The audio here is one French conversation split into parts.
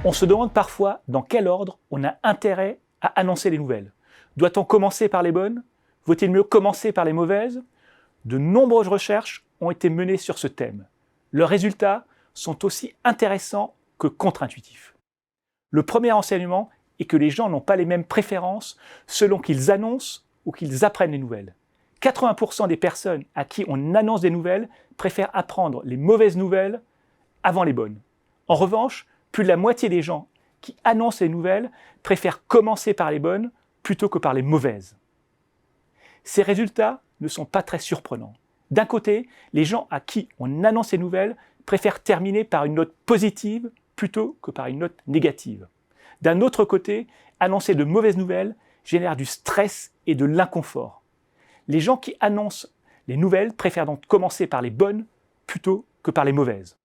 On se demande parfois dans quel ordre on a intérêt à annoncer les nouvelles. Doit-on commencer par les bonnes? Vaut-il mieux commencer par les mauvaises? De nombreuses recherches ont été menées sur ce thème. Leurs résultats sont aussi intéressants que contre-intuitifs. Le premier enseignement est que les gens n'ont pas les mêmes préférences selon qu'ils annoncent ou qu'ils apprennent les nouvelles. 80% des personnes à qui on annonce des nouvelles préfèrent apprendre les mauvaises nouvelles avant les bonnes. En revanche, plus de la moitié des gens qui annoncent les nouvelles préfèrent commencer par les bonnes plutôt que par les mauvaises. Ces résultats ne sont pas très surprenants. D'un côté, les gens à qui on annonce les nouvelles préfèrent terminer par une note positive plutôt que par une note négative. D'un autre côté, annoncer de mauvaises nouvelles génère du stress et de l'inconfort. Les gens qui annoncent les nouvelles préfèrent donc commencer par les bonnes plutôt que par les mauvaises.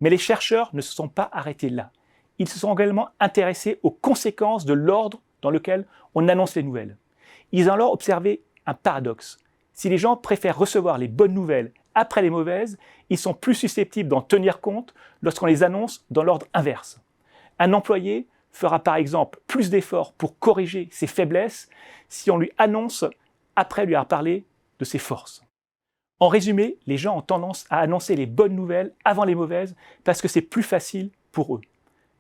Mais les chercheurs ne se sont pas arrêtés là. Ils se sont également intéressés aux conséquences de l'ordre dans lequel on annonce les nouvelles. Ils ont alors observé un paradoxe. Si les gens préfèrent recevoir les bonnes nouvelles après les mauvaises, ils sont plus susceptibles d'en tenir compte lorsqu'on les annonce dans l'ordre inverse. Un employé fera par exemple plus d'efforts pour corriger ses faiblesses si on lui annonce après lui avoir parlé de ses forces. En résumé, les gens ont tendance à annoncer les bonnes nouvelles avant les mauvaises parce que c'est plus facile pour eux.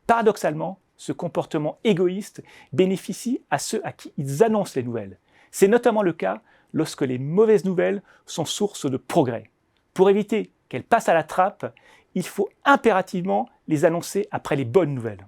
Paradoxalement, ce comportement égoïste bénéficie à ceux à qui ils annoncent les nouvelles. C'est notamment le cas lorsque les mauvaises nouvelles sont source de progrès. Pour éviter qu'elles passent à la trappe, il faut impérativement les annoncer après les bonnes nouvelles.